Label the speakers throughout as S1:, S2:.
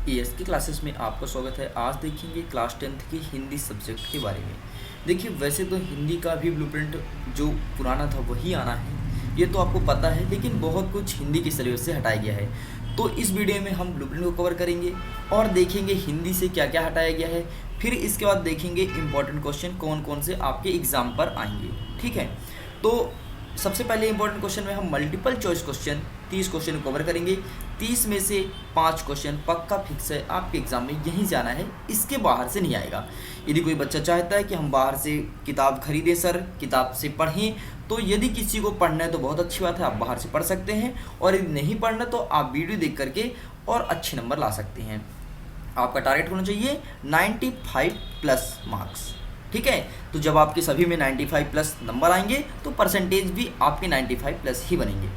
S1: ES की classes में आपका स्वागत है। आज देखेंगे क्लास 10th की हिंदी सब्जेक्ट के बारे में। देखिए, वैसे तो हिंदी का भी ब्लूप्रिंट जो पुराना था वही आना है, ये तो आपको पता है, लेकिन बहुत कुछ हिंदी के सिलेबस से हटाया गया है। तो इस वीडियो में हम ब्लूप्रिंट को कवर करेंगे और देखेंगे हिंदी से क्या क्या हटाया गया है। फिर इसके बाद देखेंगे इंपॉर्टेंट क्वेश्चन कौन कौन से आपके एग्ज़ाम पर आएंगे। ठीक है, तो सबसे पहले इंपॉर्टेंट क्वेश्चन में हम multiple choice question 30 question cover करेंगे। 30 में से 5 क्वेश्चन पक्का फिक्स है आपके एग्जाम में यहीं जाना है, इसके बाहर से नहीं आएगा। यदि कोई बच्चा चाहता है कि हम बाहर से किताब खरीदें सर, किताब से पढ़ें, तो यदि किसी को पढ़ना है तो बहुत अच्छी बात है, आप बाहर से पढ़ सकते हैं। और यदि नहीं पढ़ना तो आप वीडियो देख करके और अच्छे नंबर ला सकते हैं। आपका टारगेट होना चाहिए 95 प्लस मार्क्स। ठीक है, तो जब आपके सभी में 95 प्लस नंबर आएंगे तो परसेंटेज भी आपके 95 प्लस ही बनेंगे।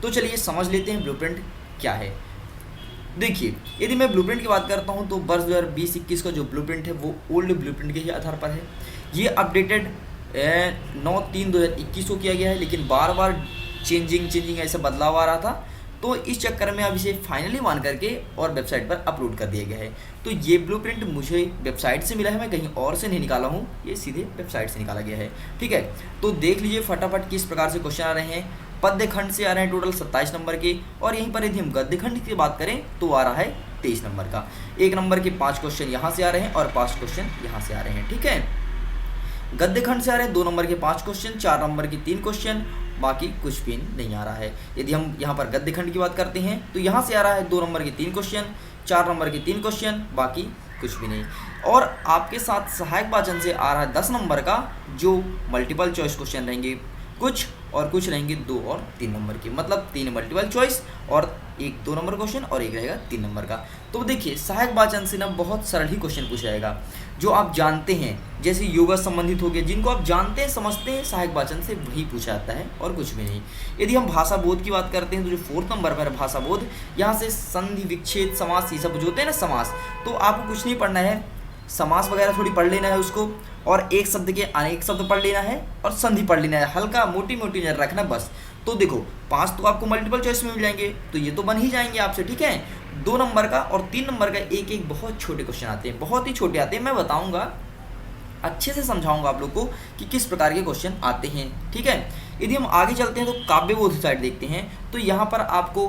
S1: तो चलिए समझ लेते हैं ब्लूप्रिंट क्या है। देखिए, यदि मैं ब्लूप्रिंट की बात करता हूं तो वर्ष 2020-21 का जो ब्लूप्रिंट है वो ओल्ड ब्लूप्रिंट के ही आधार पर है। ये अपडेटेड 9/3/2021 को किया गया है, लेकिन बार बार चेंजिंग ऐसा बदलाव आ रहा था, तो इस चक्कर में अब इसे फाइनली मान करके और वेबसाइट पर अपलोड कर दिया गया है। तो ये ब्लूप्रिंट मुझे वेबसाइट से मिला है, मैं कहीं और से नहीं निकाला हूँ, ये सीधे वेबसाइट से निकाला गया है। ठीक है, तो देख लीजिए फटाफट किस प्रकार से क्वेश्चन आ रहे हैं। पद्य खंड से आ रहे हैं टोटल 27 नंबर के, और यहीं पर यदि हम गद्य खंड की बात करें तो आ रहा है 23 नंबर का। 1 नंबर के 5 क्वेश्चन यहाँ से आ रहे हैं और 5 क्वेश्चन यहाँ से आ रहे हैं। ठीक है, गद्य खंड से आ रहे हैं 2 नंबर के 5 क्वेश्चन, 4 नंबर के 3 क्वेश्चन, बाकी कुछ भी नहीं आ रहा है। यदि हम यहाँ पर गद्य खंड की बात करते हैं तो यहाँ से आ रहा है 2 नंबर के 3 क्वेश्चन, 4 नंबर के 3 क्वेश्चन, बाकी कुछ भी नहीं। और आपके साथ सहायक वाचन से आ रहा है 10 नंबर का, जो मल्टीपल चॉइस क्वेश्चन रहेंगे कुछ, और कुछ रहेंगे 2 और 3 नंबर के, मतलब 3 मल्टीपल चॉइस और 1 2 नंबर क्वेश्चन और 1 रहेगा 3 नंबर का। तो देखिए, सहायक वाचन से ना बहुत सरल ही क्वेश्चन पूछा जाएगा जो आप जानते हैं, जैसे योगा संबंधित हो गया, जिनको आप जानते हैं समझते हैं, सहायक वाचन से वही पूछा जाता है और कुछ भी नहीं। यदि हम भाषा बोध की बात करते हैं तो जो 4th नंबर पर है भाषा बोध, यहाँ से संधि विच्छेद समास ये सब जो होते हैं ना समास, तो आपको कुछ नहीं पढ़ना है, समास वगैरह थोड़ी पढ़ लेना है उसको, और एक शब्द के अनेक शब्द पढ़ लेना है और संधि पढ़ लेना है, हल्का मोटी मोटी नजर रखना बस। तो देखो 5 तो आपको मल्टीपल चॉइस में मिल जाएंगे, तो ये तो बन ही जाएंगे आपसे। ठीक है, 2 नंबर का और 3 नंबर का एक बहुत छोटे क्वेश्चन आते हैं, बहुत ही छोटे आते हैं। मैं बताऊंगा, अच्छे से समझाऊंगा आप लोग को कि किस प्रकार के क्वेश्चन आते हैं। ठीक है, यदि हम आगे चलते हैं तो काव्यबोध साइड देखते हैं, तो यहाँ पर आपको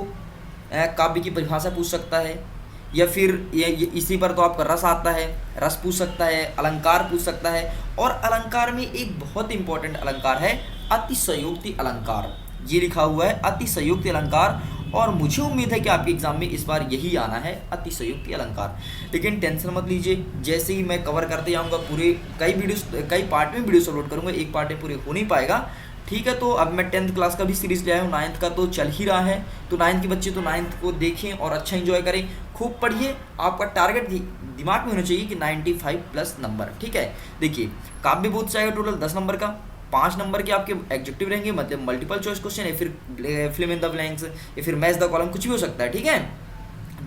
S1: काव्य की परिभाषा पूछ सकता है, या फिर ये इसी पर तो आपका रस आता है, रस पूछ सकता है, अलंकार पूछ सकता है। और अलंकार में एक बहुत इंपॉर्टेंट अलंकार है अतिशयोक्ति अलंकार, ये लिखा हुआ है अतिशयोक्ति अलंकार, और मुझे उम्मीद है कि आपके एग्जाम में इस बार यही आना है अतिशयोक्ति अलंकार। लेकिन टेंशन मत लीजिए, जैसे ही मैं कवर करते जाऊँगा पूरे कई पार्ट में वीडियोस अपलोड करूँगा, एक पार्ट में पूरे हो नहीं पाएगा। ठीक है, तो अब मैं 10th क्लास का भी सीरीज़ ले आया हूँ, 9th का तो चल ही रहा है, तो 9th के बच्चे तो 9th को देखें और अच्छा एंजॉय करें, खूब पढ़िए। आपका टारगेट दिमाग में होना चाहिए कि 95 प्लस नंबर। ठीक है, देखिए काव्यबोध से आएगा टोटल 10 नंबर का, 5 नंबर के आपके एडजेक्टिव रहेंगे, मतलब मल्टीपल चॉइस क्वेश्चन, या फिर फिल इन द ब्लैंक्स, या फिर मैच द कॉलम, कुछ भी हो सकता है। ठीक है,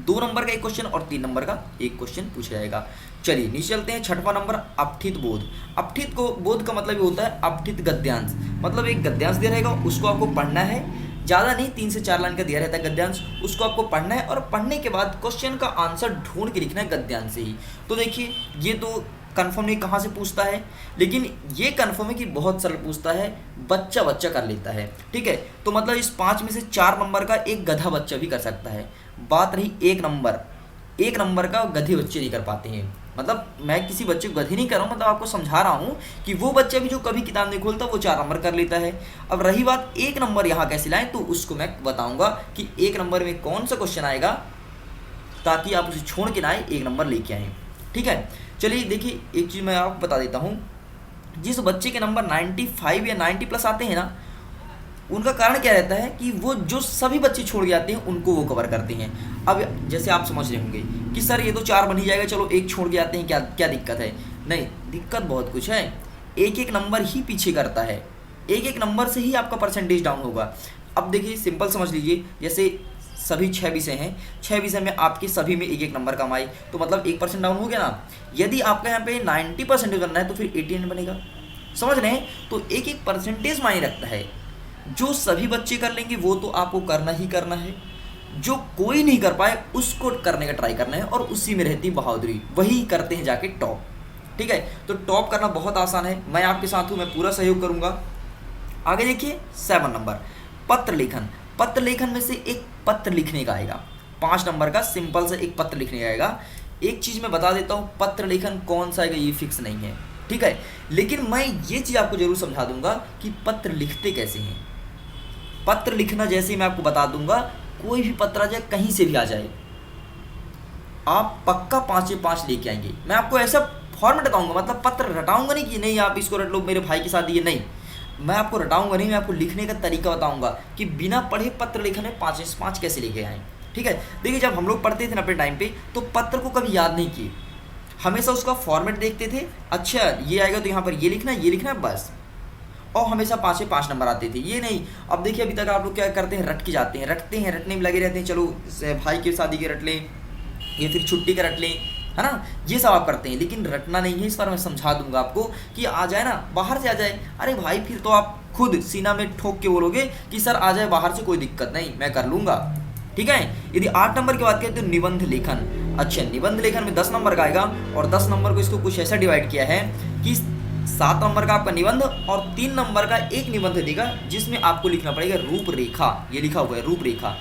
S1: 2 नंबर का 1 क्वेश्चन और 3 नंबर का 1 क्वेश्चन पूछा जाएगा। चलिए नीचे चलते हैं। 6वां नंबर अपठित बोध। अपठित को बोध का मतलब ये होता है अपठित गद्यांश, मतलब एक गद्यांश दिया रहेगा, उसको आपको पढ़ना है, ज़्यादा नहीं 3 से 4 लाइन का दिया रहता है गद्यांश, उसको आपको पढ़ना है, और पढ़ने के बाद क्वेश्चन का आंसर ढूंढ के लिखना है गद्यांश से ही। तो देखिए, ये तो कन्फर्म नहीं कहाँ से पूछता है, लेकिन ये कन्फर्म है कि बहुत सरल पूछता है, बच्चा कर लेता है। ठीक है, तो मतलब इस 5 में से 4 नंबर का एक गधा बच्चा भी कर सकता है। बात रही 1 नंबर का, गधे बच्चे नहीं कर पाते हैं, मतलब मैं किसी बच्चे को गधे नहीं कर रहा हूँ, मतलब आपको समझा रहा हूँ कि वो बच्चा भी जो कभी किताब नहीं खोलता वो 4 नंबर कर लेता है। अब रही बात 1 नंबर यहाँ कैसे लाएं, तो उसको मैं बताऊंगा कि 1 नंबर में कौन सा क्वेश्चन आएगा, ताकि आप उसे छोड़ के ना आए, 1 नंबर लेके आए। ठीक है, चलिए देखिए, एक चीज़ मैं आपको बता देता हूँ, जिस बच्चे के नंबर 95 या 90 प्लस आते हैं ना, उनका कारण क्या रहता है कि वो जो सभी बच्चे छोड़ के आते हैं उनको वो कवर करते हैं। अब जैसे आप समझ रहे होंगे कि सर ये तो 4 बन ही जाएगा, चलो 1 छोड़ के आते हैं, क्या क्या दिक्कत है। नहीं, दिक्कत बहुत कुछ है, एक नंबर ही पीछे करता है, एक नंबर से ही आपका परसेंटेज डाउन होगा। अब देखिए सिंपल समझ लीजिए, जैसे सभी 6 विषय हैं, 6 विषय में आपके सभी में 1 नंबर कम आए, तो मतलब 1% डाउन हो गया ना। यदि आपका यहाँ पे 90% बनना है तो फिर 89 बनेगा, समझ रहे हैं। तो 1% मायने रखता है, जो सभी बच्चे कर लेंगे वो तो आपको करना ही करना है, जो कोई नहीं कर पाए उसको करने का ट्राई करना है, और उसी में रहती बहादुरी, वही करते हैं जाके टॉप। ठीक है, तो टॉप करना बहुत आसान है, मैं आपके साथ हूँ, मैं पूरा सहयोग करूँगा। आगे देखिए 7 नंबर, पत्र लेखन। पत्र लेखन में से एक पत्र लिखने का आएगा, 5 नंबर का सिंपल से एक पत्र लिखने का आएगा। एक चीज़ मैं बता देता हूँ, पत्र लेखन कौन सा आएगा ये फिक्स नहीं है, ठीक है, लेकिन मैं ये चीज़ आपको जरूर समझा दूंगा कि पत्र लिखते कैसे हैं। पत्र लिखना जैसे ही मैं आपको बता दूंगा, कोई भी पत्र आ जाए, कहीं से भी आ जाए, आप पक्का 5/5 लेके आएंगे। मैं आपको ऐसा फॉर्मेट बताऊंगा, मतलब पत्र रटाऊंगा नहीं कि नहीं आप इसको रट लो मेरे भाई के साथ, ये नहीं, मैं आपको रटाऊंगा नहीं, मैं आपको लिखने का तरीका बताऊंगा कि बिना पढ़े पत्र लेखन में 5/5 कैसे लेके आए। ठीक है, देखिए जब हम लोग पढ़ते थे ना अपने टाइम पे, तो पत्र को कभी याद नहीं किए, हमेशा उसका फॉर्मेट देखते थे, अच्छा ये आएगा तो यहाँ पर ये लिखना है बस, और हमेशा 5/5 नंबर आते थे। ये नहीं, अब देखिए अभी तक आप लोग क्या करते हैं, रट के जाते हैं, रटने में लगे रहते हैं, चलो भाई की शादी के रट लें या फिर छुट्टी का रट लें, है ना, ये सब आप करते हैं, लेकिन रटना नहीं है। इस बार मैं समझा दूंगा आपको कि आ जाए ना, बाहर से आ जाए, अरे भाई फिर तो आप खुद सीना में ठोक के बोलोगे कि सर आ जाए बाहर से, कोई दिक्कत नहीं, मैं कर लूँगा। ठीक है, यदि 8 नंबर की बात करें तो निबंध लेखन। अच्छा, निबंध लेखन में 10 नंबर का आएगा, और 10 नंबर को इसको कुछ ऐसा डिवाइड किया है कि 7 नंबर का आपका निबंध और 3 नंबर का एक निबंध देगा, जिसमें आपको लिखना पड़ेगा रूपरेखा। ये लिखा हुआ है रूपरेखा,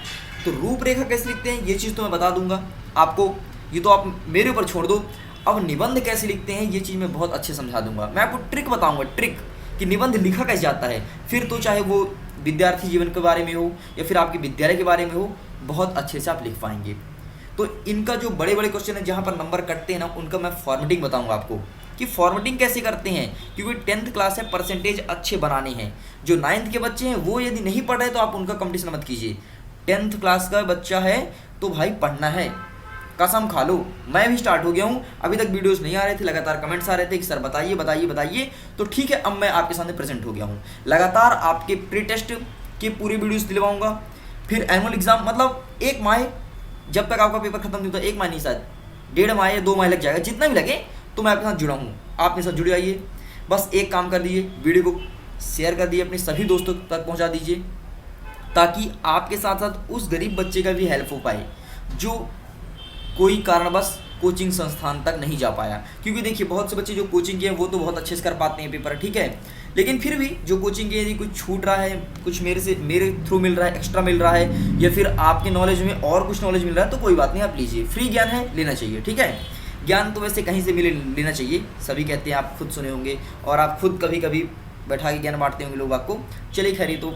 S1: तो रूपरेखा कैसे लिखते हैं ये चीज़ तो मैं बता दूंगा आपको, ये तो आप मेरे ऊपर छोड़ दो। अब निबंध कैसे लिखते हैं ये चीज़ मैं बहुत अच्छे समझा दूंगा, मैं आपको ट्रिक बताऊंगा, ट्रिक कि निबंध लिखा कैसे जाता है। फिर तो चाहे वो विद्यार्थी जीवन के बारे में हो या फिर आपके विद्यालय के बारे में हो, बहुत अच्छे से आप लिख पाएंगे। तो इनका जो बड़े बड़े क्वेश्चन है जहाँ पर नंबर कटते हैं ना, उनका मैं फॉर्मेटिंग बताऊंगा आपको कि फॉर्मेटिंग कैसे करते हैं, क्योंकि 10th क्लास है, परसेंटेज अच्छे बनाने हैं। जो 9th के बच्चे हैं वो यदि नहीं पढ़ रहे तो आप उनका कंपटीशन मत कीजिए। 10th क्लास का बच्चा है तो भाई पढ़ना है, कसम खा लो। मैं भी स्टार्ट हो गया हूँ, अभी तक वीडियोस नहीं आ रहे थे, लगातार कमेंट्स आ रहे थे कि सर बताइए बताइए बताइए, तो ठीक है अब मैं आपके सामने प्रेजेंट हो गया हूँ। लगातार आपके प्री टेस्ट के पूरे वीडियोस दिलवाऊंगा, फिर एनुअल एग्जाम, मतलब 1 माह, जब तक आपका पेपर खत्म नहीं होता, 1 माह नहीं शायद 1.5 माह या 2 माह लग जाएगा, जितना भी लगे, तो मैं आपके साथ जुड़ा हूँ, आप मेरे साथ जुड़ जाइए। बस एक काम कर दीजिए, वीडियो को शेयर कर दीजिए, अपने सभी दोस्तों तक पहुँचा दीजिए, ताकि आपके साथ साथ उस गरीब बच्चे का भी हेल्प हो पाए जो कोई कारणवश कोचिंग संस्थान तक नहीं जा पाया। क्योंकि देखिए बहुत से बच्चे जो कोचिंग किए हैं वो तो बहुत अच्छे से कर पाते हैं पेपर, ठीक है, लेकिन फिर भी जो कोचिंग के यदि कुछ छूट रहा है, कुछ मेरे थ्रू मिल रहा है, एक्स्ट्रा मिल रहा है, या फिर आपके नॉलेज में और कुछ नॉलेज मिल रहा है, तो कोई बात नहीं, आप लीजिए, फ्री ज्ञान है, लेना चाहिए। ठीक है, ज्ञान तो वैसे कहीं से लेना चाहिए, सभी कहते हैं, आप खुद सुने होंगे, और आप खुद कभी कभी बैठा के ज्ञान बांटते होंगे लोग आपको। चलिए खैर, ये तो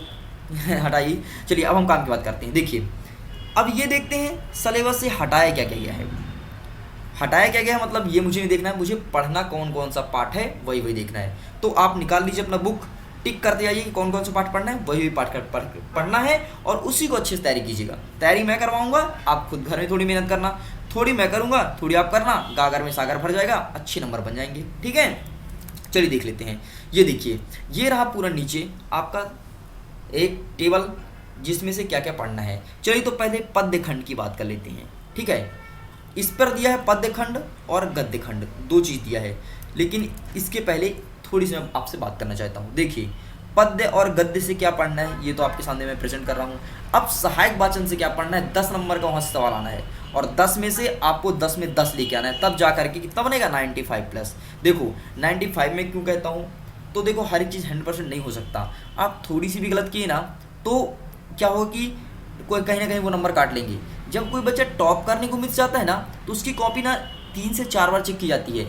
S1: हटाइए, चलिए अब हम काम की बात करते हैं। देखिए अब ये देखते हैं सिलेबस से हटाया क्या क्या गया है। हटाया क्या गया है मतलब ये मुझे नहीं देखना है, मुझे पढ़ना कौन कौन सा पार्ट है वही देखना है। तो आप निकाल लीजिए अपना बुक, टिक करते जाइए कि कौन कौन सा पार्ट पढ़ना है, वही पार्ट पढ़ना है, और उसी को अच्छे से तैयारी कीजिएगा। तैयारी मैं करवाऊंगा, आप खुद घर में थोड़ी मेहनत करना, थोड़ी मैं करूँगा, थोड़ी आप करना, गागर में सागर भर जाएगा, अच्छे नंबर बन जाएंगे। ठीक है, चलिए देख लेते हैं। ये देखिए, ये रहा पूरा नीचे आपका एक टेबल जिसमें से क्या क्या पढ़ना है। चलिए तो पहले पद्य खंड की बात कर लेते हैं। ठीक है, इस पर दिया है पद्य खंड और गद्य खंड, 2 चीज़ दिया है, लेकिन इसके पहले थोड़ी सी मैं आपसे बात करना चाहता हूँ। देखिए पद्य और गद्य से क्या पढ़ना है ये तो आपके सामने मैं प्रेजेंट कर रहा हूँ। अब सहायक वाचन से क्या पढ़ना है, 10 नंबर का वहाँ से सवाल आना है, और 10 में से आपको 10 में 10 लेके आना है, तब जा करके कितना बनेगा 95+। देखो 95 में क्यों कहता हूँ, तो देखो हर एक चीज़ 100% नहीं हो सकता, आप थोड़ी सी भी गलत किए ना तो क्या होगा कि कोई कहीं ना कहीं वो नंबर काट लेंगे। जब कोई बच्चा टॉप करने को मिस जाता है ना, तो उसकी कॉपी ना 3 से 4 बार चेक की जाती है।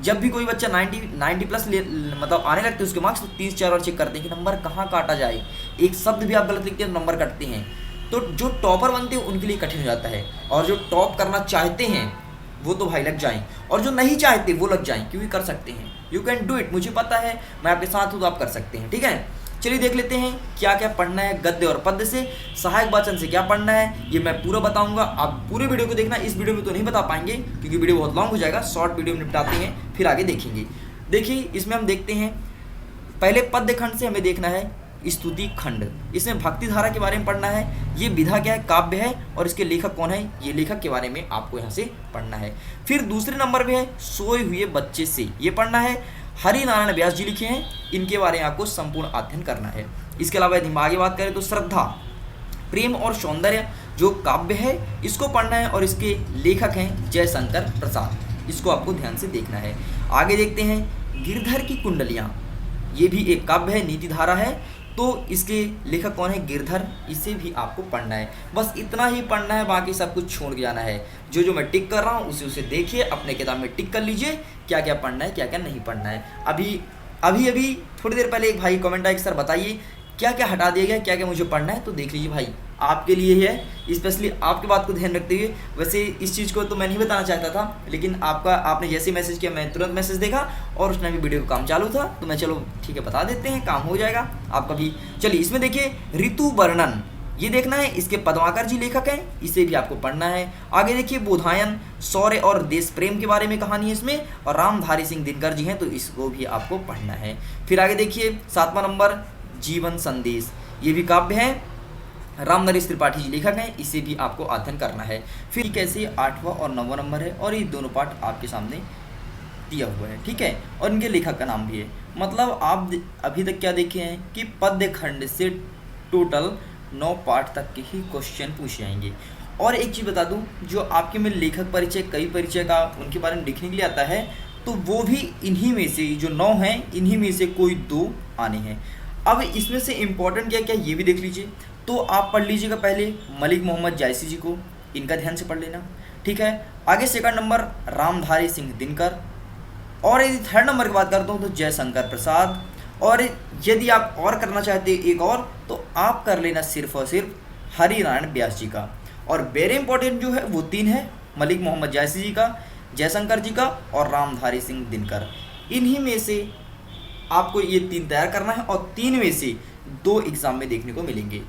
S1: जब भी कोई बच्चा 90+ मतलब आने लगते हैं उसके मार्क्स, तो 3 से 4 बार चेक करते हैं कि नंबर कहाँ काटा जाए, एक शब्द भी आप गलत लिखते हैं तो नंबर कटते हैं। तो जो टॉपर बनते हैं उनके लिए कठिन हो जाता है, और जो टॉप करना चाहते हैं वो तो भाई लग जाएं, और जो नहीं चाहते वो लग जाएं, क्योंकि कर सकते हैं। यू कैन डू इट, मुझे पता है, मैं आपके साथ हूँ तो आप कर सकते हैं। ठीक है, चलिए देख लेते हैं क्या क्या पढ़ना है गद्य और पद्य से। सहायक वाचन से क्या पढ़ना है ये मैं पूरा बताऊंगा, आप पूरे वीडियो को देखना। इस वीडियो में तो नहीं बता पाएंगे क्योंकि वीडियो बहुत लॉन्ग हो जाएगा, शॉर्ट वीडियो में निपटाते हैं फिर आगे देखेंगे। देखिए इसमें हम देखते हैं पहले पद्य खंड से हमें देखना है स्तुति खंड। इसमें भक्ति धारा के बारे में पढ़ना है, ये विधा क्या है, काव्य है, और इसके लेखक कौन है, ये लेखक के बारे में आपको यहाँ से पढ़ना है। फिर दूसरे नंबर पे है सोए हुए बच्चे से, ये पढ़ना है, हरि नारायण व्यास जी लिखे हैं, इनके बारे में आपको संपूर्ण अध्ययन करना है। इसके अलावा यदि हम आगे बात करें तो श्रद्धा, प्रेम और सौंदर्य, जो काव्य है इसको पढ़ना है और इसके लेखक हैं जयशंकर प्रसाद, इसको आपको ध्यान से देखना है। आगे देखते हैं गिरधर की कुंडलियाँ, ये भी एक काव्य है, नीति धारा है, तो इसके लेखक कौन है? गिरधर, इसे भी आपको पढ़ना है। बस इतना ही पढ़ना है, बाकी सब कुछ छोड़ के जाना है। जो जो मैं टिक कर रहा हूँ उसे देखिए, अपने किताब में टिक कर लीजिए क्या क्या पढ़ना है क्या क्या नहीं पढ़ना है। अभी थोड़ी देर पहले एक भाई कमेंट आया कि सर बताइए क्या क्या हटा दिया गया, क्या क्या मुझे पढ़ना है, तो देख लीजिए भाई, आपके लिए ही है, स्पेशली आपकी बात को ध्यान रखते हुए। वैसे इस चीज़ को तो मैं नहीं बताना चाहता था, लेकिन आपने जैसे मैसेज किया मैं तुरंत मैसेज देखा और उस टाइम भी वीडियो का काम चालू था, तो मैं चलो ठीक है बता देते हैं, काम हो जाएगा आपका भी। चलिए इसमें देखिए ऋतु वर्णन, ये देखना है, इसके पद्माकर जी लेखक हैं, इसे भी आपको पढ़ना है। आगे देखिए बोधायन, शौर्य और देश प्रेम के बारे में कहानी है इसमें, और रामधारी सिंह दिनकर जी हैं, तो इसको भी आपको पढ़ना है। फिर आगे देखिए 7वां नंबर जीवन संदेश, ये भी काव्य है, राम नरेश त्रिपाठी जी लेखक हैं, इसे भी आपको अध्ययन करना है। फिर कैसे 8वां और 9वां नंबर है, और ये दोनों पाठ आपके सामने दिया हुआ है, ठीक है, और इनके लेखक का नाम भी है। मतलब आप अभी तक क्या देखे हैं कि पद्य खंड से टोटल 9 पाठ तक के ही क्वेश्चन पूछे जाएंगे। और एक चीज़ बता दूं, जो आपके में लेखक परिचय, कई परिचय का उनके बारे में लिखने के लिए आता है, तो वो भी इन्हीं में से जो 9 हैं, इन्हीं में से कोई 2 आने हैं। अब इसमें से इम्पोर्टेंट क्या क्या ये भी देख लीजिए। तो आप पढ़ लीजिएगा पहले मलिक मोहम्मद जायसी जी को, इनका ध्यान से पढ़ लेना, ठीक है। आगे 2nd नंबर रामधारी सिंह दिनकर, और यदि 3rd नंबर की बात करता हूँ तो जयशंकर प्रसाद, और यदि आप और करना चाहते हैं एक और, तो आप कर लेना सिर्फ और सिर्फ हरिनारायण व्यास जी का। और वेरी इंपॉर्टेंट जो है वो 3 है, मलिक मोहम्मद जायसी जी का, जयशंकर जी का और रामधारी सिंह दिनकर। इन्हीं में से आपको ये 3 तैयार करना है, और 3 में से 2 एग्जाम में देखने को मिलेंगे,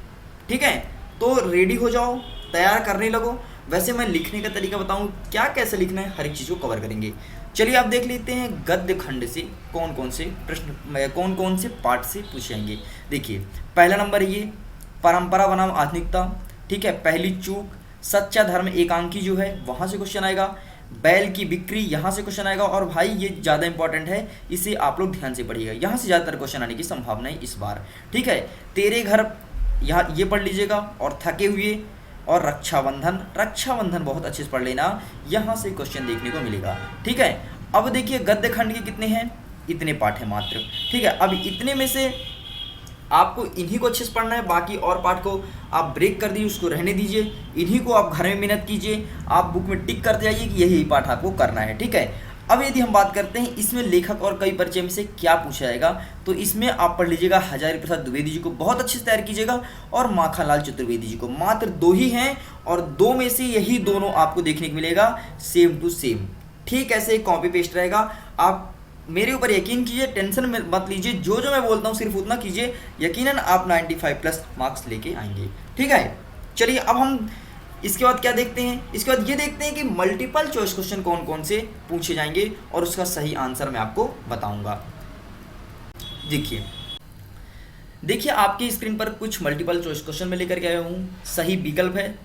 S1: ठीक है। तो रेडी हो जाओ, तैयार करने लगो। वैसे मैं लिखने का तरीका बताऊं, क्या कैसे लिखना है, हर एक चीज़ को कवर करेंगे। चलिए आप देख लेते हैं गद्य खंड से कौन कौन से प्रश्न, कौन कौन से पार्ट से पूछेंगे। देखिए पहला नंबर ये परंपरा बनाम आधुनिकता, ठीक है। पहली चूक, सच्चा धर्म एकांकी जो है वहाँ से क्वेश्चन आएगा। बैल की बिक्री, यहाँ से क्वेश्चन आएगा। और भाई ये ज़्यादा इंपॉर्टेंट है, इसे आप लोग ध्यान से पढ़िएगा, यहाँ से ज़्यादातर क्वेश्चन आने की संभावना है इस बार, ठीक है। तेरे घर, यहाँ ये पढ़ लीजिएगा। और थके हुए, और रक्षाबंधन, रक्षाबंधन बहुत अच्छे से पढ़ लेना, यहाँ से क्वेश्चन देखने को मिलेगा, ठीक है। अब देखिए गद्य खंड के कितने हैं, इतने पाठ हैं मात्र, ठीक है। अब इतने में से आपको इन्हीं को अच्छे से पढ़ना है, बाकी और पार्ट को आप ब्रेक कर दीजिए, उसको रहने दीजिए, इन्हीं को आप घर में मेहनत कीजिए, आप बुक में टिक करते जाइए कि यही पार्ट आपको करना है, ठीक है। अब यदि हम बात करते हैं इसमें लेखक और कई परिचय में से क्या पूछा जाएगा, तो इसमें आप पढ़ लीजिएगा हजारी प्रसाद द्विवेदी जी को, बहुत अच्छे से तैयार कीजिएगा, और माखनलाल चतुर्वेदी जी को। मात्र 2 ही हैं, और 2 में से यही दोनों आपको देखने को मिलेगा सेम टू सेम, ठीक। ऐसे कॉपी पेस्ट रहेगा। आप मेरे ऊपर यकीन कीजिए, टेंशन मत लीजिए, जो जो मैं बोलता हूँ सिर्फ उतना कीजिए, यकीनन आप 95+ मार्क्स लेके आएंगे, ठीक है। चलिए अब हम इसके बाद क्या देखते हैं, इसके बाद ये देखते हैं कि मल्टीपल चॉइस क्वेश्चन कौन कौन से पूछे जाएंगे, और उसका सही आंसर मैं आपको बताऊंगा। देखिए आपकी स्क्रीन पर कुछ मल्टीपल चॉइस क्वेश्चन में लेकर के आया हूँ। सही विकल्प है,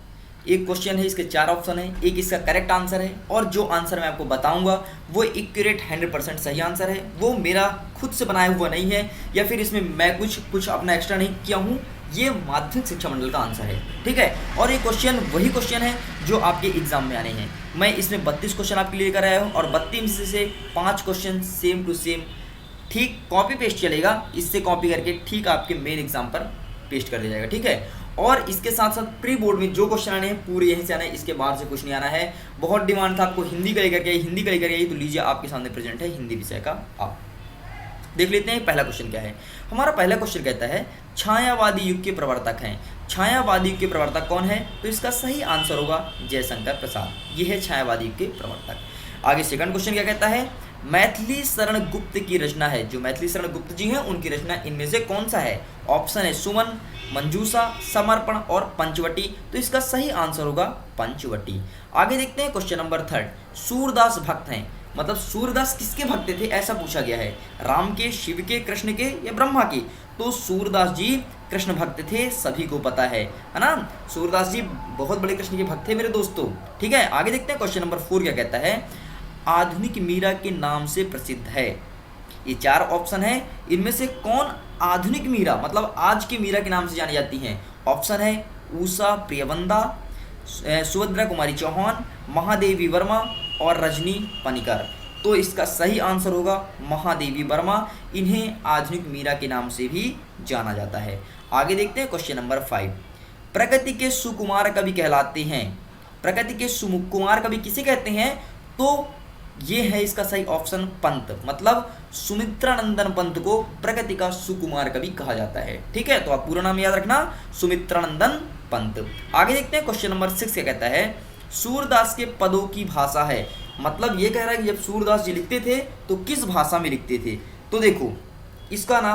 S1: एक क्वेश्चन है, इसके 4 ऑप्शन है, एक इसका करेक्ट आंसर है, और जो आंसर मैं आपको बताऊंगा वो एक्यूरेट 100% सही आंसर है। वो मेरा खुद से बनाया हुआ नहीं है, या फिर इसमें मैं कुछ अपना एक्स्ट्रा नहीं किया हूँ, ये माध्यमिक शिक्षा मंडल का आंसर है, ठीक है। और ये क्वेश्चन वही क्वेश्चन है जो आपके एग्जाम में आने हैं। मैं इसमें 32 क्वेश्चन आपके लिए लेकर आया हूँ, और 32 में से 5 क्वेश्चन सेम टू सेम, ठीक कॉपी पेस्ट चलेगा, इससे कॉपी करके ठीक आपके मेन एग्जाम पर पेस्ट कर दिया जाएगा, ठीक है। और इसके साथ साथ प्री बोर्ड में जो क्वेश्चन आने हैं पूरे यहीं से आना है, इसके बाहर से कुछ नहीं आना है। बहुत डिमांड था आपको हिंदी का लेकर के आई, हिंदी का लेकर के आई, तो लीजिए आपके सामने प्रेजेंट है हिंदी विषय का। आप देख लेते हैं पहला क्वेश्चन क्या है। हमारा पहला क्वेश्चन कहता है छायावादी युग के प्रवर्तक हैं। छायावादी युग के प्रवर्तक कौन है, तो इसका सही आंसर होगा जयशंकर प्रसाद, ये है छायावादी युग के प्रवर्तक। आगे सेकंड क्वेश्चन क्या कहता है, मैथिली शरण गुप्त की रचना है, जो मैथिली शरण गुप्त जी हैं उनकी रचना इनमें से कौन सा है। ऑप्शन है सुमन, मंजूषा, समर्पण और पंचवटी, तो इसका सही आंसर होगा पंचवटी। आगे देखते हैं क्वेश्चन नंबर 3, सूरदास भक्त हैं, मतलब सूरदास किसके भक्त थे ऐसा पूछा गया है, राम के, शिव के, कृष्ण के या ब्रह्मा के। तो सूरदास जी कृष्ण भक्त थे, सभी को पता है ना, सूरदास जी बहुत बड़े कृष्ण के भक्त थे मेरे दोस्तों, ठीक है। आगे देखते हैं क्वेश्चन नंबर 4 क्या कहता है, आधुनिक मीरा के नाम से प्रसिद्ध है। ये 4 ऑप्शन है, इनमें से कौन आधुनिक मीरा, मतलब आज की मीरा के नाम से जानी जाती हैं। ऑप्शन है उषा प्रियवंदा, सुभद्रा कुमारी चौहान, महादेवी वर्मा और रजनी पनिकर। तो इसका सही आंसर होगा महादेवी वर्मा। इन्हें आधुनिक मीरा के नाम से भी जाना जाता है। आगे देखते हैं क्वेश्चन नंबर 5। प्रकृति के सुकुमार कवि कहलाते हैं। प्रकृति के सुकुमार कवि किसे कहते हैं? तो ये है इसका सही ऑप्शन पंत, मतलब सुमित्रानंदन पंत को प्रकृति का सुकुमार कवि कहा जाता है। ठीक है, तो आप पूरा नाम याद रखना, सुमित्रानंदन पंत। आगे देखते हैं क्वेश्चन नंबर 6 क्या कहता है? सूरदास के पदों की भाषा है। मतलब ये कह रहा है कि जब सूरदास जी लिखते थे तो किस भाषा में लिखते थे। तो देखो इसका ना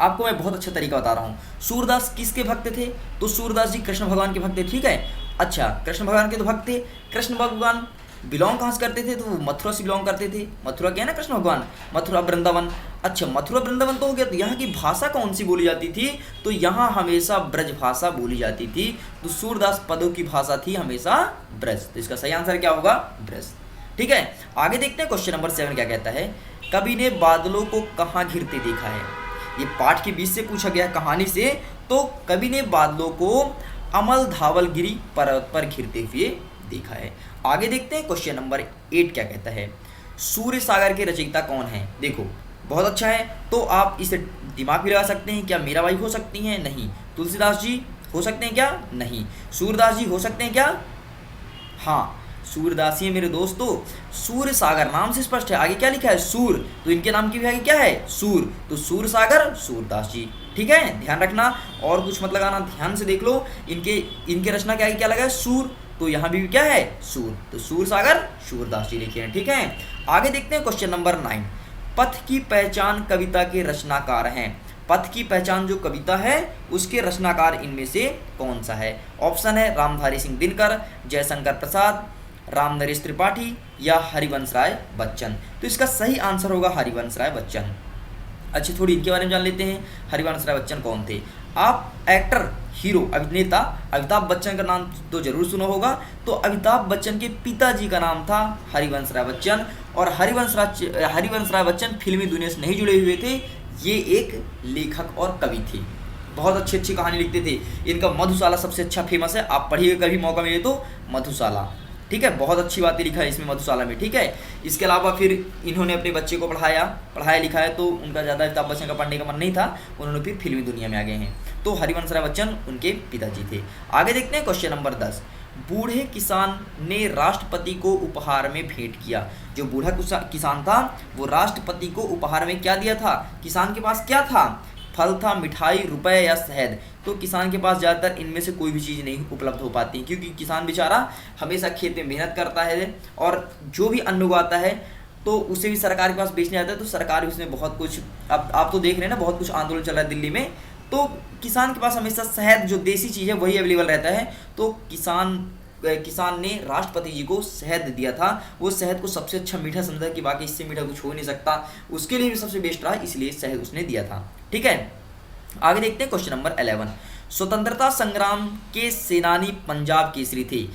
S1: आपको मैं बहुत अच्छा तरीका बता रहा हूँ। सूरदास किसके भक्त थे? तो सूरदास जी कृष्ण भगवान के भक्त थे। ठीक है, अच्छा कृष्ण भगवान के तो भक्त थे। कृष्ण भगवान बिलोंग कहाँ से करते थे? तो वो मथुरा से बिलोंग करते थे। मथुरा क्या है ना कृष्ण भगवान, मथुरा वृंदावन। अच्छा मथुरा वृंदावन तो हो गया। तो यहाँ की भाषा कौन सी बोली जाती थी? तो यहाँ हमेशा ब्रज भाषा बोली जाती थी। तो सूरदास पदों की भाषा थी हमेशा ब्रज। तो इसका सही आंसर क्या होगा? ब्रज। ठीक है, आगे देखते हैं क्वेश्चन नंबर 7 क्या कहता है? कवि ने बादलों को कहाँ घिरते देखा है। ये पाठ के बीच से पूछा गया कहानी से। तो कवि ने बादलों को अमल धावलगिरी पर्वत पर घिरते हुए देखा है। आगे देखते हैं क्वेश्चन नंबर 8 क्या कहता है? सूर्य सागर के रचयिता कौन है? देखो बहुत अच्छा है, तो आप इसे दिमाग भी लगा सकते हैं। क्या मीराबाई हो सकती हैं? नहीं। तुलसीदास जी हो सकते हैं क्या? नहीं। सूरदास जी हो सकते हैं क्या? हाँ सूरदास ही है मेरे दोस्तों। सूर्य सागर नाम से स्पष्ट है, आगे क्या लिखा है? सूर। तो इनके नाम की भी आगे क्या है? सूर। तो सूर सागर सूरदास जी। ठीक है, ध्यान रखना और कुछ मत लगाना, ध्यान से देख लो। इनके रचना के आगे क्या लगा है? सूर। तो यहाँ भी क्या है? सूर। तो सूर सागर सूरदास जी लिखे हैं। ठीक है, आगे देखते हैं क्वेश्चन नंबर 9। पथ की पहचान कविता के रचनाकार हैं। पथ की पहचान जो कविता है उसके रचनाकार इनमें से कौन सा है? ऑप्शन है रामधारी सिंह दिनकर, जयशंकर प्रसाद, राम नरेश त्रिपाठी या हरिवंश राय बच्चन। तो इसका सही आंसर होगा हरिवंश राय बच्चन। अच्छा थोड़ी इनके बारे में जान लेते हैं। हरिवंश राय बच्चन कौन थे? आप एक्टर हीरो अभिनेता अमिताभ बच्चन का नाम तो जरूर सुना होगा। तो अमिताभ बच्चन के पिताजी का नाम था हरिवंश राय बच्चन। और हरिवंश राय बच्चन फिल्मी दुनिया से नहीं जुड़े हुए थे, ये एक लेखक और कवि थे। बहुत अच्छी अच्छी कहानी लिखते थे। इनका मधुशाला सबसे अच्छा फेमस है, आप पढ़िएगा कभी मौका मिले तो मधुशाला। ठीक है, बहुत अच्छी बातें लिखा है इसमें मधुशाला में। ठीक है, इसके अलावा फिर इन्होंने अपने बच्चे को पढ़ाया लिखा है, तो उनका ज़्यादा अमिताभ बच्चन का पढ़ने का मन नहीं था, उन्होंने फिर फिल्मी दुनिया में आ गए हैं। तो हरिवंश राय बच्चन उनके पिताजी थे। आगे देखते हैं क्वेश्चन नंबर 10। बूढ़े किसान ने राष्ट्रपति को उपहार में भेंट किया। जो बूढ़ा किसान था वो राष्ट्रपति को उपहार में क्या दिया था? किसान के पास क्या था? फल था, मिठाई, रुपए या शहद। तो किसान के पास ज़्यादातर इनमें से कोई भी चीज़ नहीं उपलब्ध हो पाती, क्योंकि किसान बेचारा हमेशा खेत में मेहनत करता है और जो भी अन्न उगाता है तो उसे भी सरकार के पास बेचने आता है। तो सरकार भी उसमें बहुत कुछ, अब आप तो देख रहे हैं ना, बहुत कुछ आंदोलन चल रहा है दिल्ली में। तो किसान के पास हमेशा शहद जो देसी चीज़ है वही अवेलेबल रहता है। तो किसान ने राष्ट्रपति जी को शहद दिया था। वो शहद को सबसे अच्छा मीठा समझा कि बाकी इससे मीठा कुछ हो नहीं सकता, उसके लिए भी सबसे बेस्ट रहा, इसलिए शहद उसने दिया था। ठीक है, आगे देखते हैं क्वेश्चन नंबर 11। स्वतंत्रता संग्राम के सेनानी पंजाब केसरी थे।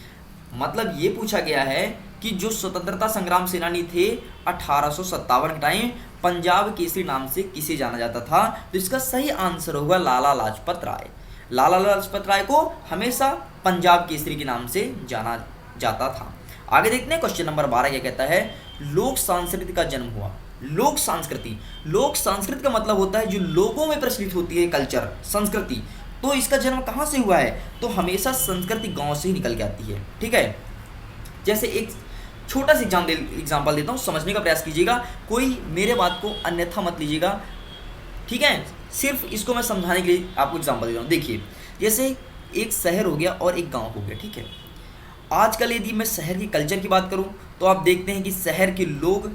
S1: मतलब ये पूछा गया है कि जो स्वतंत्रता संग्राम सेनानी थे 1857 के टाइम पंजाब केसरी नाम से किसे जाना जाता था? तो इसका सही आंसर होगा लाला लाजपत राय। लाला लाजपत राय को हमेशा पंजाब केसरी के नाम से जाना जाता था। आगे देखते हैं क्वेश्चन नंबर 12 क्या कहता है? लोक संस्कृति का जन्म हुआ। लोक संस्कृति का मतलब होता है जो लोगों में प्रचलित होती है कल्चर, संस्कृति। तो इसका जन्म कहाँ से हुआ है? तो हमेशा संस्कृति गांव से ही निकल के आती है। ठीक है, जैसे एक छोटा सा एग्जाम्पल देता हूँ, समझने का प्रयास कीजिएगा, कोई मेरे बात को अन्यथा मत लीजिएगा। ठीक है, सिर्फ इसको मैं समझाने के लिए आपको एग्जाम्पल दे रहा हूँ। देखिए जैसे एक शहर हो गया और एक गाँव हो गया। ठीक है, आजकल यदि मैं शहर की कल्चर की बात करूँ तो आप देखते हैं कि शहर के लोग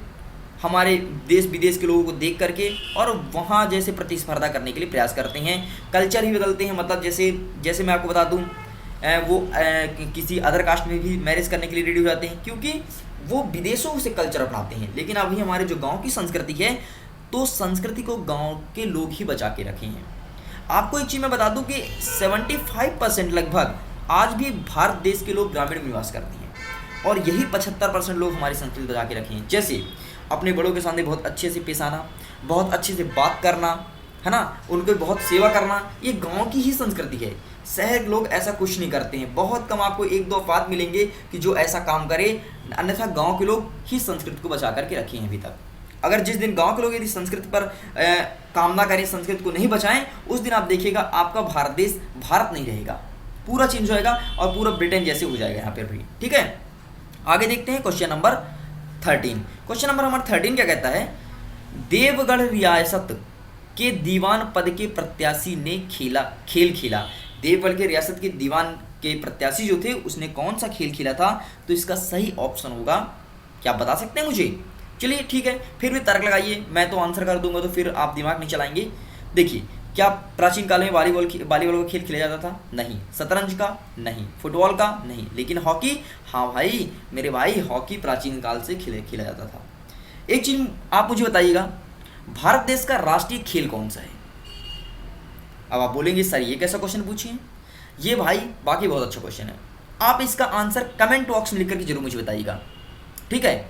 S1: हमारे देश विदेश के लोगों को देख करके और वहाँ जैसे प्रतिस्पर्धा करने के लिए प्रयास करते हैं, कल्चर ही बदलते हैं। मतलब जैसे मैं आपको बता दूँ, वो किसी अदर कास्ट में भी मैरिज करने के लिए रेडी हो जाते हैं, क्योंकि वो विदेशों से कल्चर अपनाते हैं। लेकिन अभी हमारे जो गाँव की संस्कृति है, तो संस्कृति को गाँव के लोग ही बचा के रखे हैं। आपको एक चीज़ मैं बता दूँ कि 75% लगभग आज भी भारत देश के लोग ग्रामीण में निवास करते हैं, और यही 75% लोग हमारी संस्कृति बचा के रखे हैं। जैसे अपने बड़ों के सामने बहुत अच्छे से पेश आना, बहुत अच्छे से बात करना, है ना, उनको बहुत सेवा करना, ये गांव की ही संस्कृति है। शहर के लोग ऐसा कुछ नहीं करते हैं, बहुत कम आपको एक दो अफराद मिलेंगे कि जो ऐसा काम करे, अन्यथा गांव के लोग ही संस्कृति को बचा करके रखे हैं अभी तक। अगर जिस दिन गांव के लोग यदि संस्कृति पर काम ना करें, संस्कृति को नहीं बचाएं, उस दिन आप देखिएगा आपका भारत देश भारत नहीं रहेगा, पूरा चेंज होएगा और पूरा ब्रिटेन जैसे हो जाएगा यहाँ पर भी। ठीक है, आगे देखते हैं क्वेश्चन नंबर 13। क्वेश्चन नंबर हमारा 13 क्या कहता है, देवगढ़ रियासत के दीवान पद के प्रत्याशी ने खेल खेला। देवगढ़ के रियासत के दीवान के प्रत्याशी जो थे उसने कौन सा खेल खेला था? तो इसका सही ऑप्शन होगा, क्या बता सकते हैं मुझे? चलिए ठीक है, फिर भी तर्क लगाइए, मैं तो आंसर कर दूंगा तो फिर आप दिमाग नहीं चलाएंगे। देखिए, क्या प्राचीन काल में वॉलीबॉल का खेल खेला जाता था? नहीं। शतरंज का? नहीं। फुटबॉल का? नहीं। लेकिन हॉकी, हाँ भाई मेरे भाई, हॉकी प्राचीन काल से खेला जाता था। एक चीज आप मुझे बताइएगा, भारत देश का राष्ट्रीय खेल कौन सा है? अब आप बोलेंगे सर ये कैसा क्वेश्चन पूछे हैं? ये भाई बाकी बहुत अच्छा क्वेश्चन है, आप इसका आंसर कमेंट बॉक्स में लिख करके जरूर मुझे बताइएगा। ठीक है,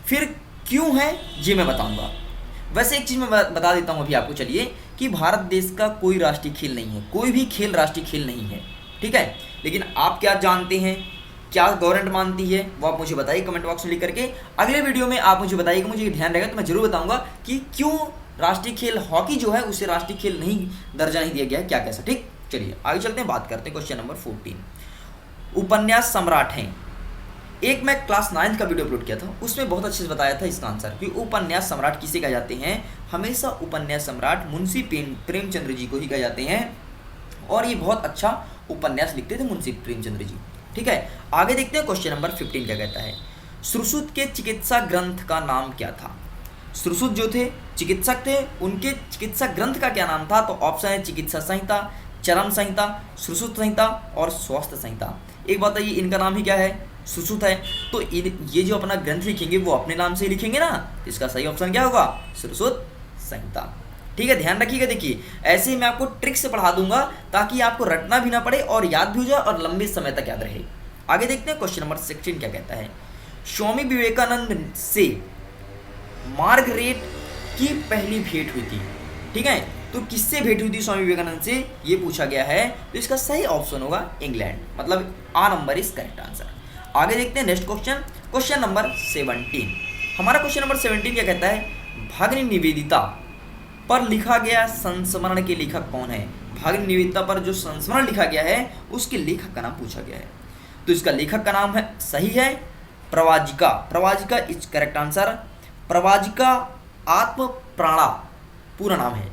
S1: फिर क्यों है ये मैं बताऊंगा। वैसे एक चीज मैं बता देता हूं अभी आपको, चलिए, कि भारत देश का कोई राष्ट्रीय खेल नहीं है, कोई भी खेल राष्ट्रीय खेल नहीं है। ठीक है, लेकिन आप क्या जानते हैं, क्या गवर्नमेंट मानती है, वो आप मुझे बताइए कमेंट बॉक्स में लिख करके। अगले वीडियो में आप मुझे बताइएगा, मुझे ध्यान रहेगा तो मैं जरूर बताऊंगा कि क्यों राष्ट्रीय खेल हॉकी जो है उसे राष्ट्रीय खेल नहीं दर्जा नहीं दिया गया है, क्या कैसा। ठीक, चलिए आगे चलते हैं, बात करते हैं क्वेश्चन नंबर 14। उपन्यास सम्राट हैं। एक मैं क्लास 9 का वीडियो अपलोड किया था, उसमें बहुत अच्छे से बताया था इसका आंसर कि उपन्यास सम्राट किसे कहा जाते हैं। हमेशा उपन्यास सम्राट मुंशी प्रेमचंद्र जी को ही कहा जाते हैं, और ये बहुत अच्छा उपन्यास लिखते थे मुंशी प्रेमचंद्र जी। ठीक है, आगे देखते हैं क्वेश्चन नंबर 15 क्या कहता है। सुश्रुत के चिकित्सा ग्रंथ का नाम क्या था? सुश्रुत जो थे चिकित्सक थे, उनके चिकित्सा ग्रंथ का क्या नाम था? तो ऑप्शन है चिकित्सा संहिता, चरम संहिता, सुश्रुत संहिता और स्वास्थ्य संहिता। एक बात है, इनका नाम ही क्या है? सुश्रुत है। तो ये जो अपना ग्रंथ लिखेंगे वो अपने नाम से ही लिखेंगे ना, इसका सही ऑप्शन क्या होगा? सुश्रुत संहिता। ठीक है, ध्यान रखिएगा। देखिए, ऐसे ही मैं आपको ट्रिक से पढ़ा दूंगा ताकि आपको रटना भी ना पड़े और याद भी हो जाए और लंबे समय तक याद रहे। आगे देखते हैं क्वेश्चन नंबर 16 क्या कहता है। स्वामी विवेकानंद से मार्गरेट की पहली भेंट हुई थी। ठीक है, तो किससे भेंट हुई थी स्वामी विवेकानंद से, ये पूछा गया है। तो इसका सही ऑप्शन होगा इंग्लैंड, मतलब आ नंबर इज करेक्ट आंसर। आगे देखते हैं नेक्स्ट क्वेश्चन, क्वेश्चन नंबर 17। हमारा क्वेश्चन नंबर 17 क्या कहता है, भगिनी निवेदिता पर लिखा गया संस्मरण के लेखक कौन है? भगिनी निवेदिता पर जो संस्मरण लिखा गया है उसके लेखक का नाम पूछा गया है। तो इसका लेखक का नाम है, सही है, प्रवाजिका। प्रवाजिका इज करेक्ट आंसर। प्रवाजिका आत्म प्राणा पूरा नाम है,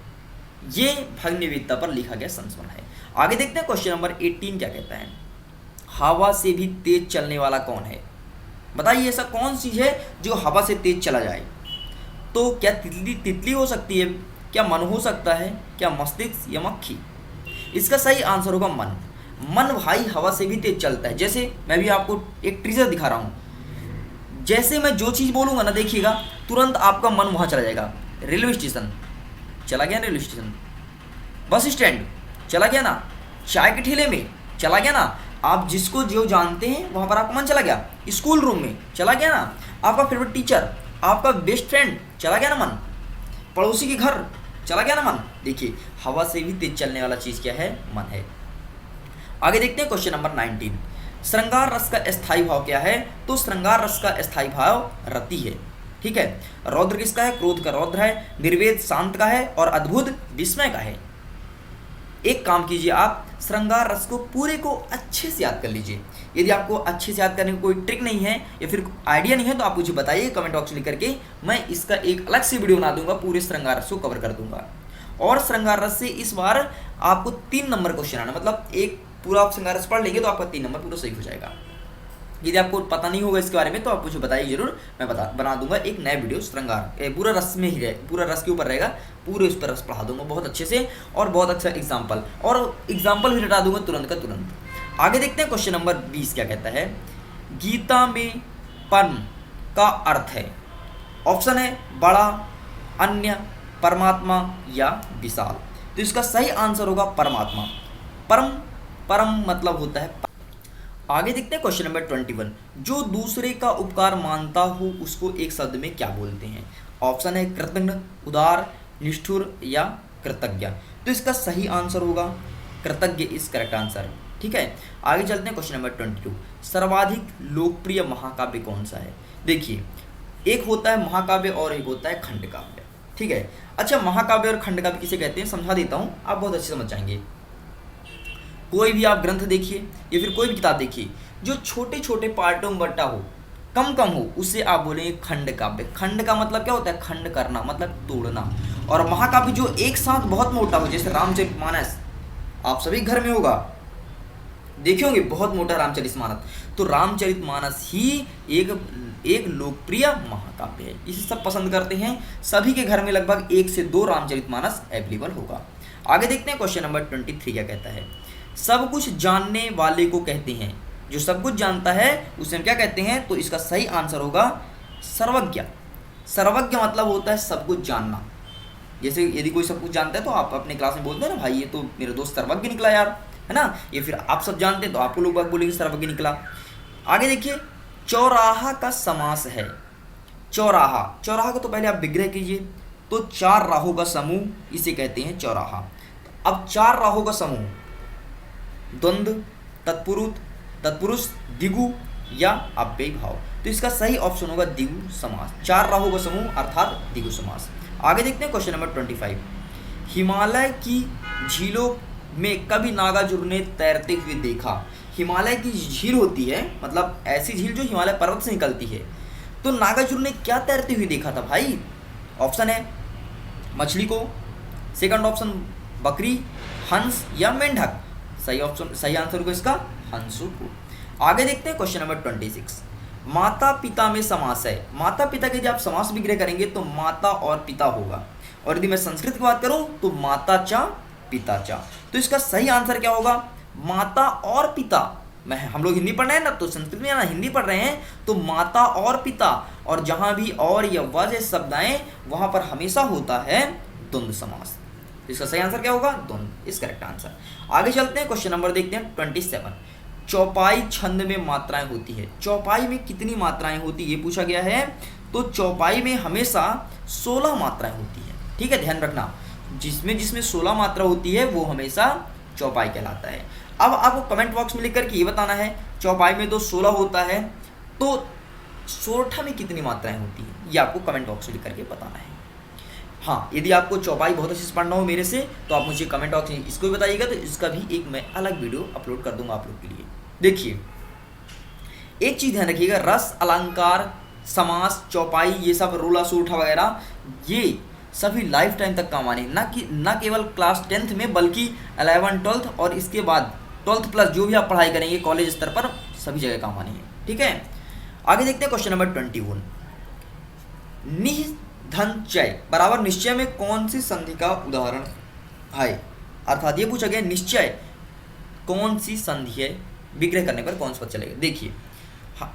S1: ये भगिनी निवेदिता पर लिखा गया संस्मरण है। आगे देखते हैं क्वेश्चन नंबर 18 क्या कहता है। हवा से भी तेज चलने वाला कौन है? बताइए ऐसा कौन चीज है जो हवा से तेज चला जाए? तो क्या तितली हो सकती है, क्या मन हो सकता है, क्या मस्तिष्क या मक्खी? इसका सही आंसर होगा मन। मन भाई हवा से भी तेज चलता है। जैसे मैं भी आपको एक ट्रीजर दिखा रहा हूँ, जैसे मैं जो चीज़ बोलूँगा ना, देखिएगा तुरंत आपका मन वहाँ चला जाएगा। रेलवे स्टेशन चला गया, रेलवे स्टेशन, बस स्टैंड चला गया ना, चाय के ठेले में चला गया ना, आप जिसको जो जानते हैं वहाँ पर आपका मन चला गया, स्कूल रूम में चला गया ना, आपका फेवरेट टीचर, आपका बेस्ट फ्रेंड चला गया ना मन, पड़ोसी के घर चला गया ना मन। देखिए, हवा से भी तेज चलने वाला चीज़ क्या है? मन है। आगे देखते हैं क्वेश्चन नंबर 19। श्रृंगार रस का स्थायी भाव क्या है? तो श्रृंगार रस का स्थायी भाव रति है। ठीक है, रौद्र किसका है? क्रोध का रौद्र है, निर्वेद शांत का है और अद्भुत विस्मय का है। एक काम कीजिए, आप श्रृंगार रस को पूरे को अच्छे से याद कर लीजिए। यदि आपको अच्छे से याद करने की कोई ट्रिक नहीं है या फिर आइडिया नहीं है तो आप मुझे बताइए कमेंट बॉक्स में लिख करके, मैं इसका एक अलग से वीडियो बना दूंगा, पूरे श्रृंगार रस को कवर कर दूंगा। और श्रृंगार रस से इस बार आपको 3 नंबर क्वेश्चन आना, मतलब एक पूरा आप श्रृंगार रस पढ़ लेंगे तो आपका 3 नंबर पूरा सही हो जाएगा। यदि आपको पता नहीं होगा इसके बारे में तो आप मुझे बताइए जरूर, मैं बना दूंगा एक नया वीडियो श्रृंगार, पूरा रस में ही रहे, पूरा रस के ऊपर रहेगा, पूरे उस पर रस पढ़ा दूंगा बहुत अच्छे से और बहुत अच्छा एग्जाम्पल, और एग्जाम्पल भी हटा दूंगा तुरंत का तुरंत। आगे देखते हैं क्वेश्चन नंबर 20 क्या कहता है। गीता में परम का अर्थ है, ऑप्शन है बड़ा, अन्य, परमात्मा या विशाल। तो इसका सही आंसर होगा परमात्मा। परम मतलब होता है। आगे देखते हैं क्वेश्चन नंबर 21। जो दूसरे का उपकार मानता हो उसको एक शब्द में क्या बोलते हैं? ऑप्शन है कृतज्ञ, उदार, निष्ठुर या कृतज्ञ। तो इसका सही आंसर होगा कृतज्ञ इज करेक्ट आंसर। ठीक है, आगे चलते हैं क्वेश्चन नंबर 22। सर्वाधिक लोकप्रिय महाकाव्य कौन सा है? देखिए, एक होता है महाकाव्य और एक होता है खंड काव्य। ठीक है, अच्छा महाकाव्य और खंड काव्य किसे कहते हैं समझा देता हूँ, आप बहुत अच्छे समझ जाएंगे। कोई भी आप ग्रंथ देखिए या फिर कोई भी किताब देखिए जो छोटे छोटे पार्टों में बटा हो, कम कम हो, उसे आप बोलेंगे खंड काव्य। खंड का मतलब क्या होता है? खंड करना, मतलब तोड़ना। और महाकाव्य जो एक साथ बहुत मोटा हो, जैसे रामचरितमानस आप सभी घर में होगा, देखे होंगे, बहुत मोटा रामचरितमानस। तो रामचरितमानस ही एक लोकप्रिय महाकाव्य है, इसे सब पसंद करते हैं, सभी के घर में लगभग 1 से 2 रामचरितमानस अवेलेबल होगा। आगे देखते हैं क्वेश्चन नंबर 23 क्या कहता है। सब कुछ जानने वाले को कहते हैं, जो सब कुछ जानता है उसे हम क्या कहते हैं? तो इसका सही आंसर होगा सर्वज्ञ। सर्वज्ञ मतलब होता है सब कुछ जानना। जैसे यदि कोई सब कुछ जानता है तो आप अपने क्लास में बोलते हैं ना, भाई ये तो मेरा दोस्त सर्वज्ञ निकला यार, है ना। या फिर आप सब जानते हैं तो आपको लोग बोलेंगे सर्वज्ञ निकला। आगे देखिए, चौराहा का समास है। चौराहा, चौराहा को तो पहले आप विग्रह कीजिए, तो 4 राहों का समूह इसे कहते हैं चौराहा। अब 4 राहों का समूह द्वंद्व, तत्पुरुष, दिगु या अव्ययी भाव, तो इसका सही ऑप्शन होगा दिगु समास। 4 राहों का समूह अर्थात दिगु समास। आगे देखते हैं क्वेश्चन नंबर 25। हिमालय की झीलों में कभी नागार्जुन ने तैरते हुए देखा। हिमालय की झील होती है, मतलब ऐसी झील जो हिमालय पर्वत से निकलती है, तो नागार्जुन ने क्या तैरते हुए देखा था भाई? ऑप्शन है मछली को, सेकंड ऑप्शन बकरी, हंस या मेंढक। सही ऑप्शन, सही आंसर होगा इसका हंसु को। आगे देखते हैं क्वेश्चन नंबर 26। माता पिता में समास है। माता पिता के जब आप समास विग्रह करेंगे तो माता और पिता होगा, और यदि मैं संस्कृत की बात करूं तो माता चा पिता चा। तो इसका सही आंसर क्या होगा? माता और पिता। हम लोग हिंदी पढ़ रहे हैं ना, तो संस्कृत में ना हिंदी पढ़ रहे हैं, तो माता और पिता, और जहां भी और या व जैसे शब्द आए वहां पर हमेशा होता है द्वंद्व समास। तो इसका सही आंसर क्या होगा? द्वंद्व इज करेक्ट आंसर। आगे चलते हैं, क्वेश्चन नंबर देखते हैं 27। चौपाई छंद में मात्राएं होती है। चौपाई में कितनी मात्राएं होती है ये पूछा गया है। तो चौपाई में हमेशा 16 मात्राएं होती है। ठीक है, ध्यान रखना, जिसमें 16 मात्रा होती है वो हमेशा चौपाई कहलाता है। अब आपको कमेंट बॉक्स में लिख करके ये बताना है, चौपाई में तो 16 होता है, तो सोरठा में कितनी मात्राएं होती है, ये आपको कमेंट बॉक्स में लिख करके बताना है। हाँ, यदि आपको चौपाई बहुत अच्छे से पढ़ना हो मेरे से, तो आप मुझे कमेंट बॉक्स में इसको भी बताइएगा, तो इसका भी एक मैं अलग वीडियो अपलोड कर दूंगा आप लोग के लिए। देखिए, एक चीज़ ध्यान रखिएगा, रस, अलंकार, समास, चौपाई, ये सब रोला सोरठा वगैरह, ये सभी लाइफ टाइम तक काम आने, ना केवल क्लास 10th में, बल्कि 11, 12th और इसके बाद 12th प्लस जो भी आप पढ़ाई करेंगे कॉलेज स्तर पर, सभी जगह काम आनी है। ठीक है, आगे देखते हैं क्वेश्चन नंबर 21। निधनचय बराबर निश्चय में कौन सी संधि का उदाहरण है? अर्थात ये पूछा गया निश्चय कौन सी संधि है, विग्रह करने पर कौन सा पता चलेगा। देखिए, हाँ,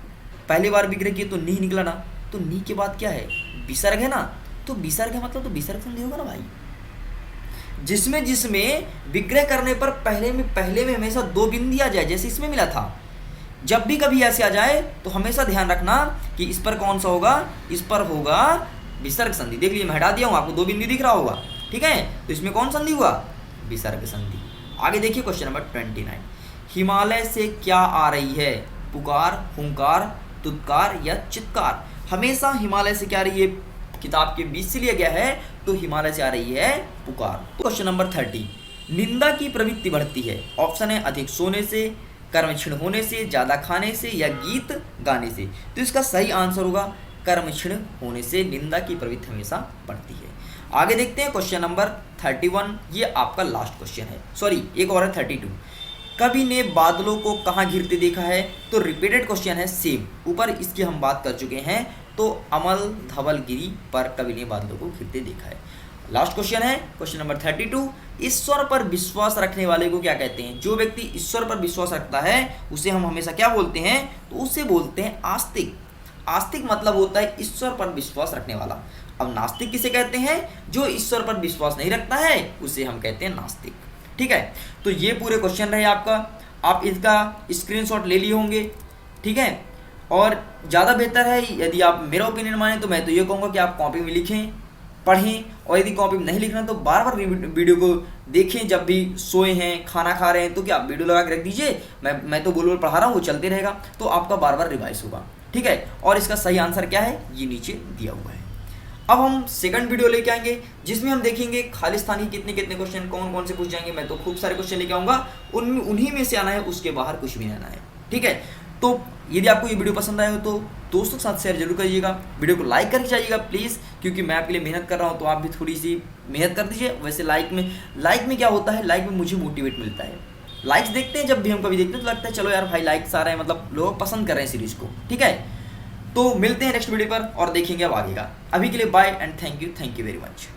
S1: पहली बार विग्रह किए तो नी निकला ना, तो नी के बाद क्या है? विसर्ग है ना, तो विसर्ग है मतलब तो विसर्ग संधि होगा ना भाई। जिसमें विग्रह करने पर पहले में हमेशा 2 बिंदु दिया जाए, जैसे इसमें मिला था। जब भी कभी ऐसे आ जाए तो हमेशा ध्यान रखना कि इस पर कौन सा होगा, इस पर होगा विसर्ग संधि। देख लीजिए, मैं हटा दिया हूँ, आपको 2 बिंदु दिख रहा होगा। ठीक है, तो इसमें कौन संधि हुआ? विसर्ग संधि। आगे देखिए क्वेश्चन नंबर 29। हिमालय से क्या आ रही है? पुकार, हुंकार, तुत्कार या चित्कार। हमेशा हिमालय से क्या आ रही है, किताब के बीच से लिया गया है, तो हिमालय से आ रही है पुकार। Question number 30। निंदा की प्रवृत्ति बढ़ती है। ऑप्शन है अधिक सोने से, कर्म क्षीण होने से, ज्यादा खाने से या गीत गाने से। तो इसका सही आंसर होगा कर्म क्षीण होने से निंदा की प्रवृत्ति हमेशा बढ़ती है। आगे देखते हैं क्वेश्चन नंबर 31, ये आपका लास्ट क्वेश्चन है, सॉरी एक और है 32। कवि ने बादलों को कहाँ घिरते देखा है? तो रिपीटेड क्वेश्चन है, सेम, ऊपर इसकी हम बात कर चुके हैं। तो अमल धवलगिरी पर कवि ने बादलों को घिरते देखा है। लास्ट क्वेश्चन है क्वेश्चन नंबर 32। ईश्वर पर विश्वास रखने वाले को क्या कहते हैं? जो व्यक्ति ईश्वर पर विश्वास रखता है उसे हम हमेशा क्या बोलते हैं? तो उसे बोलते हैं आस्तिक। आस्तिक मतलब होता है ईश्वर पर विश्वास रखने वाला। अब नास्तिक किसे कहते हैं? जो ईश्वर पर विश्वास नहीं रखता है उसे हम कहते हैं नास्तिक। ठीक है, तो ये पूरे क्वेश्चन रहे आपका, आप इसका स्क्रीनशॉट ले लिए होंगे। ठीक है, और ज़्यादा बेहतर है यदि आप मेरा ओपिनियन माने तो मैं तो ये कहूँगा कि आप कॉपी में लिखें, पढ़ें, और यदि कॉपी में नहीं लिखना तो बार बार वीडियो को देखें। जब भी सोए हैं, खाना खा रहे हैं, तो क्या वीडियो लगा के रख दीजिए, मैं तो बोल बोल पढ़ा रहा हूँ, वो चलते रहेगा, तो आपका बार बार रिवाइज होगा। ठीक है, और इसका सही आंसर क्या है ये नीचे दिया हुआ है। अब हम सेकंड वीडियो लेके आएंगे जिसमें हम देखेंगे खालिस्तानी कितने कितने क्वेश्चन कौन कौन से पूछ जाएंगे। मैं तो खूब सारे क्वेश्चन लेके आऊँगा, उन्हीं में से आना है, उसके बाहर कुछ भी नहीं आना है। ठीक है, तो यदि आपको ये वीडियो पसंद आया हो तो दोस्तों के साथ शेयर जरूर करिएगा, वीडियो को लाइक करके जाइएगा प्लीज़, क्योंकि मैं आपके लिए मेहनत कर रहा हूँ, तो आप भी थोड़ी सी मेहनत कर दीजिए। वैसे लाइक में क्या होता है, लाइक में मुझे मोटिवेट मिलता है। लाइक्स देखते हैं, जब भी हम कभी देखते हैं तो लगता है चलो यार भाई लाइक्स आ रहे हैं, मतलब लोग पसंद कर रहे हैं सीरीज़ को। ठीक है, तो मिलते हैं नेक्स्ट वीडियो पर और देखेंगे अब आगे का। अभी के लिए bye and thank you very much.